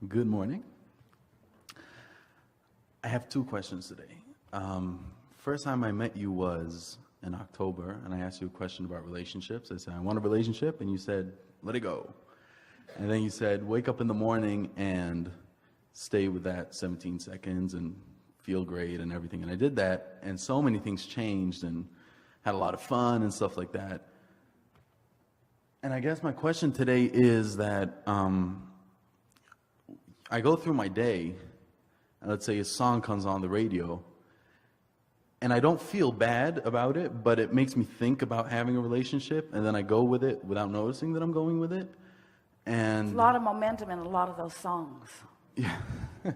Good morning. I have two questions today. First time I met you was in October, and I asked you a question about relationships. I said, I want a relationship, and you said, let it go. And then you said, wake up in the morning and stay with that 17 seconds and feel great and everything. And I did that, and so many things changed and had a lot of fun and stuff like that. And I guess my question today is that I go through my day, and let's say a song comes on the radio, and I don't feel bad about it, but it makes me think about having a relationship, and then I go with it without noticing that I'm going with it. And there's a lot of momentum in a lot of those songs. Yeah. A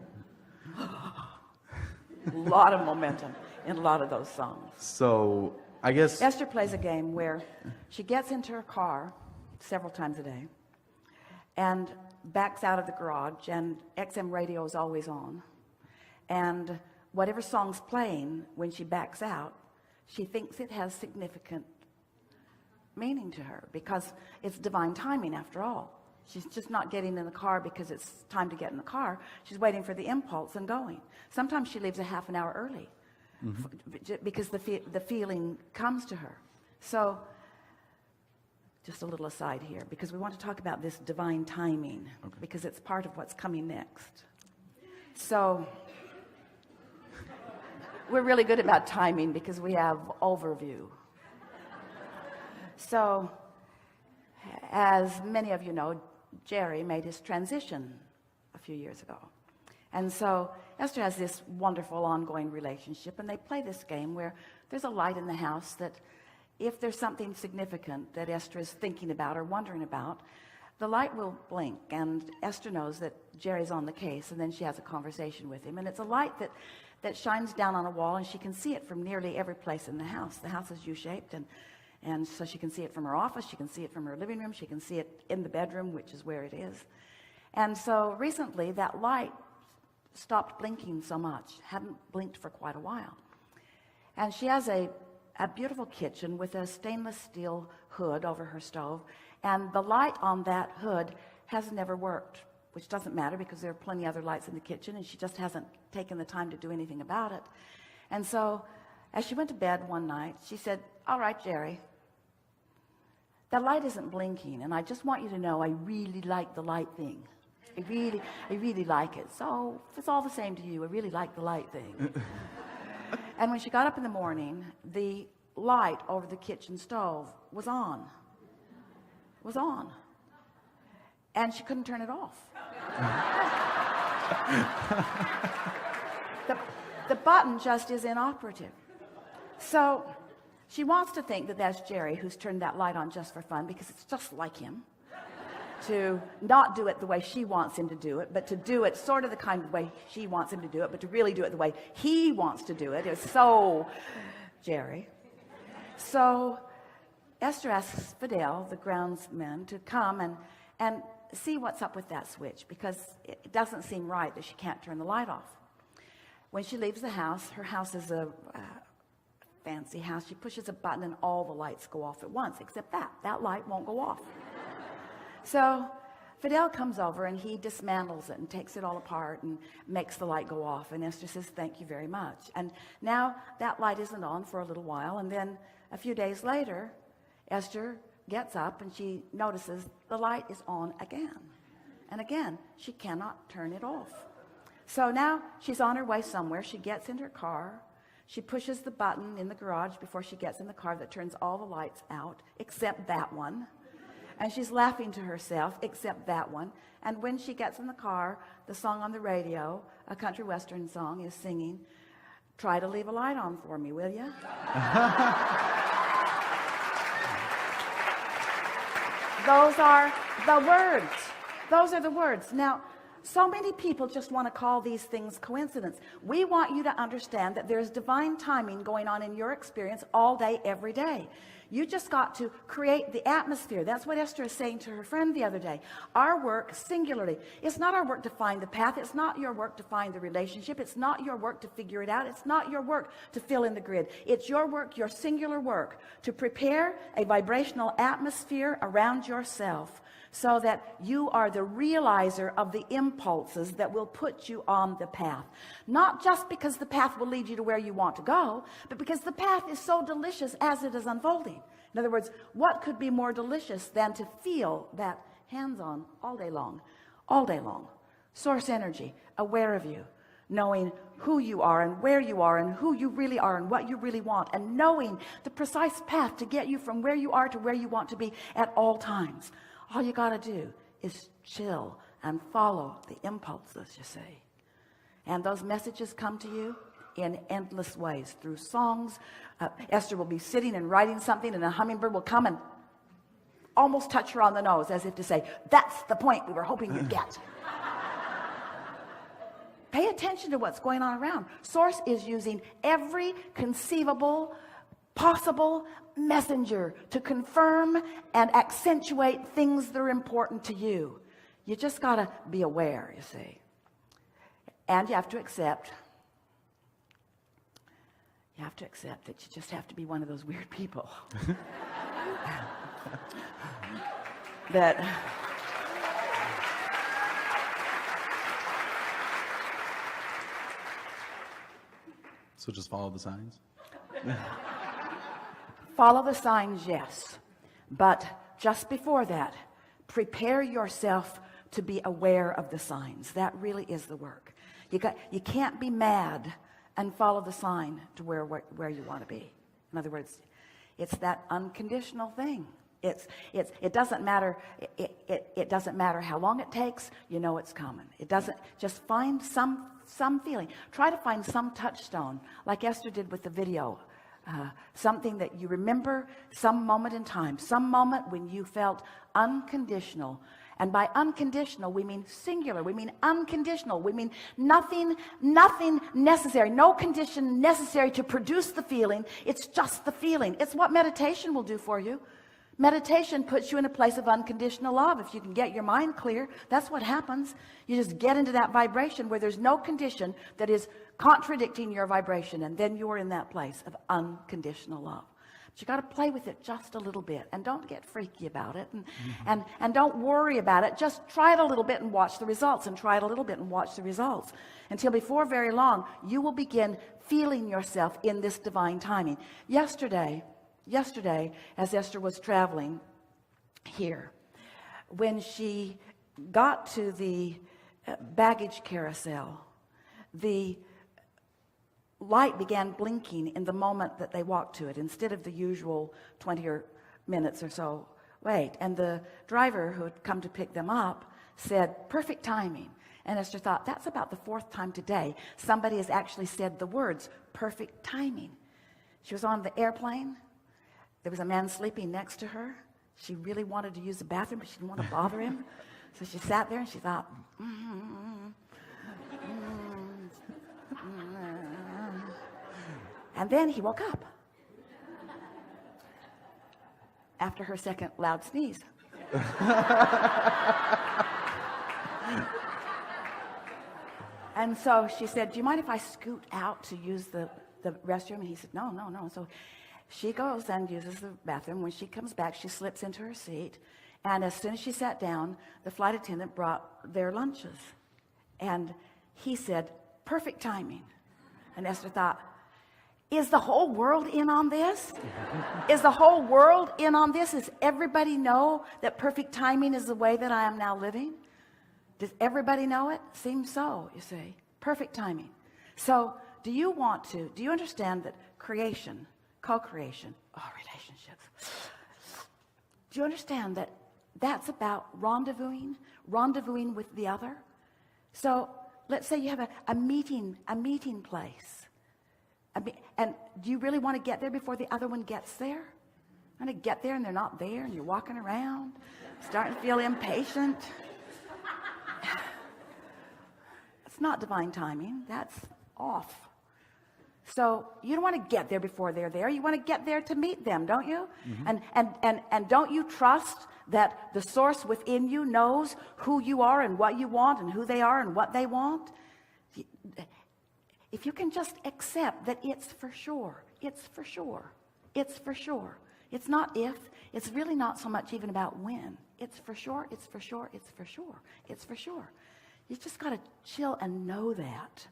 lot of momentum in a lot of those songs. So I guess Esther plays a game where she gets into her car several times a day and backs out of the garage, and XM radio is always on, and whatever song's playing when she backs out, she thinks it has significant meaning to her because it's divine timing after all. She's just not getting in the car because it's time to get in the car. She's waiting for the impulse and going. Sometimes she leaves a half an hour early because the feeling comes to her. So just a little aside here, because we want to talk about this divine timing, because it's part of what's coming next. So we're really good about timing because we have overview. So as many of you know, Jerry made his transition a few years ago. And so Esther has this wonderful ongoing relationship, and they play this game where there's a light in the house that if there's something significant that Esther is thinking about or wondering about, the light will blink, and Esther knows that Jerry's on the case, and then she has a conversation with him. And it's a light that shines down on a wall, and she can see it from nearly every place in the house. The house is U-shaped, and so she can see it from her office, she can see it from her living room, she can see it in the bedroom, which is where it is. And so recently that light stopped blinking so much, hadn't blinked for quite a while. And she has a beautiful kitchen with a stainless steel hood over her stove, and the light on that hood has never worked, which doesn't matter because there are plenty other lights in the kitchen, and she just hasn't taken the time to do anything about it. And so as she went to bed one night, she said, all right, Jerry, that light isn't blinking, and I just want you to know I really like the light thing. I really like it. So if it's all the same to you, I really like the light thing. And when she got up in the morning, the light over the kitchen stove was on. And she couldn't turn it off. The button just is inoperative. So she wants to think that that's Jerry who's turned that light on just for fun, because it's just like him to not do it the way she wants him to do it, but to do it sort of the kind of way she wants him to do it, but to really do it the way he wants to do it. It's so Jerry. So Esther asks Fidel, the groundsman, to come and see what's up with that switch, because it doesn't seem right that she can't turn the light off. When she leaves the house, her house is a fancy house. She pushes a button and all the lights go off at once, except that light won't go off. So Fidel comes over and he dismantles it and takes it all apart and makes the light go off, and Esther says, thank you very much. And now that light isn't on for a little while, and then a few days later Esther gets up and she notices the light is on again, and again she cannot turn it off. So now she's on her way somewhere. She gets in her car, she pushes the button in the garage before she gets in the car that turns all the lights out except that one, and she's laughing to herself except that one. And when she gets in the car, the song on the radio, a country western song, is singing, try to leave a light on for me, will you? Those are the words. Those are the words. Now, so many people just want to call these things coincidence. We want you to understand that there's divine timing going on in your experience all day, every day. You just got to create the atmosphere. That's what Esther is saying to her friend the other day. Our work, singularly, it's not our work to find the path. It's not your work to find the relationship. It's not your work to figure it out. It's not your work to fill in the grid. It's your work, your singular work, to prepare a vibrational atmosphere around yourself so that you are the realizer of the impulses that will put you on the path. Not just because the path will lead you to where you want to go, but because the path is so delicious as it is unfolding. In other words, what could be more delicious than to feel that hands-on all day long, source energy, aware of you, knowing who you are and where you are and who you really are and what you really want, and knowing the precise path to get you from where you are to where you want to be at all times. All you got to do is chill and follow the impulses, you see. And those messages come to you in endless ways, through songs. Esther will be sitting and writing something, and a hummingbird will come and almost touch her on the nose, as if to say, that's the point we were hoping you'd get. Pay attention to what's going on around. Source is using every conceivable, possible messenger to confirm and accentuate things that are important to you. You just got to be aware, you see. And you have to accept that you just have to be one of those weird people that So just follow the signs? follow the signs, yes, but just before that, prepare yourself to be aware of the signs. That really is the work. You can't be mad and follow the sign to where you want to be. In other words, it's that unconditional thing. It doesn't matter. It doesn't matter how long it takes. You know it's coming. It doesn't. Just find some feeling. Try to find some touchstone, like Esther did with the video. Something that you remember, some moment in time, some moment when you felt unconditional. And by unconditional, we mean singular. We mean unconditional. We mean nothing necessary, no condition necessary to produce the feeling. It's just the feeling. It's what meditation will do for you. Meditation puts you in a place of unconditional love. If you can get your mind clear, that's what happens. You just get into that vibration where there's no condition that is contradicting your vibration, and then you're in that place of unconditional love. But you got to play with it just a little bit, and don't get freaky about it, and don't worry about it. Just try it a little bit and watch the results, and try it a little bit and watch the results, until before very long you will begin feeling yourself in this divine timing. Yesterday, as Esther was traveling here, when she got to the baggage carousel, the light began blinking in the moment that they walked to it, instead of the usual 20 minutes or so wait. And the driver who had come to pick them up said, perfect timing. And Esther thought, that's about the 4th time today somebody has actually said the words perfect timing. She was on the airplane. There was a man sleeping next to her. She really wanted to use the bathroom, but she didn't want to bother him. So she sat there and she thought, and then he woke up after her second loud sneeze. And so she said, do you mind if I scoot out to use the restroom? And he said, no. So she goes and uses the bathroom. When she comes back, she slips into her seat. And as soon as she sat down, the flight attendant brought their lunches. And he said, perfect timing. And Esther thought, is the whole world in on this? Is the whole world in on this? Does everybody know that perfect timing is the way that I am now living? Does everybody know it? Seems so, you see. Perfect timing. So do you understand that creation, co-creation, relationships, do you understand that that's about rendezvousing with the other? So let's say you have a meeting place. And do you really want to get there before the other one gets there? Want to get there and they're not there, and you're walking around, starting to feel impatient. It's not divine timing. That's off. So you don't want to get there before they're there. You want to get there to meet them, don't you? Mm-hmm. And don't you trust that the source within you knows who you are and what you want and who they are and what they want? If you can just accept that it's for sure. It's not if. It's really not so much even about when. It's for sure, it's for sure, it's for sure, it's for sure. You just got to chill and know that.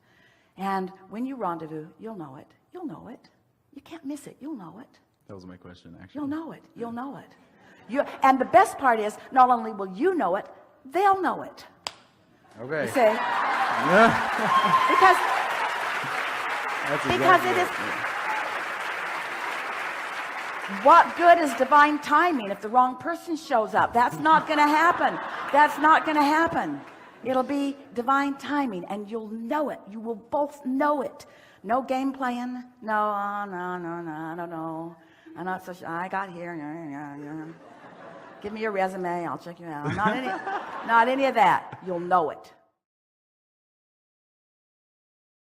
And when you rendezvous, you'll know it. You'll know it. You can't miss it. You'll know it. That was my question, actually. You'll know it. You'll know it. And the best part is, not only will you know it, they'll know it. Okay. You see? because it is. What good is divine timing if the wrong person shows up? That's not going to happen. That's not going to happen. It'll be divine timing, and you'll know it. You will both know it. No game playing. No. I don't know. I'm not so sure. I got here. Give me your resume. I'll check you out. Not any of that. You'll know it.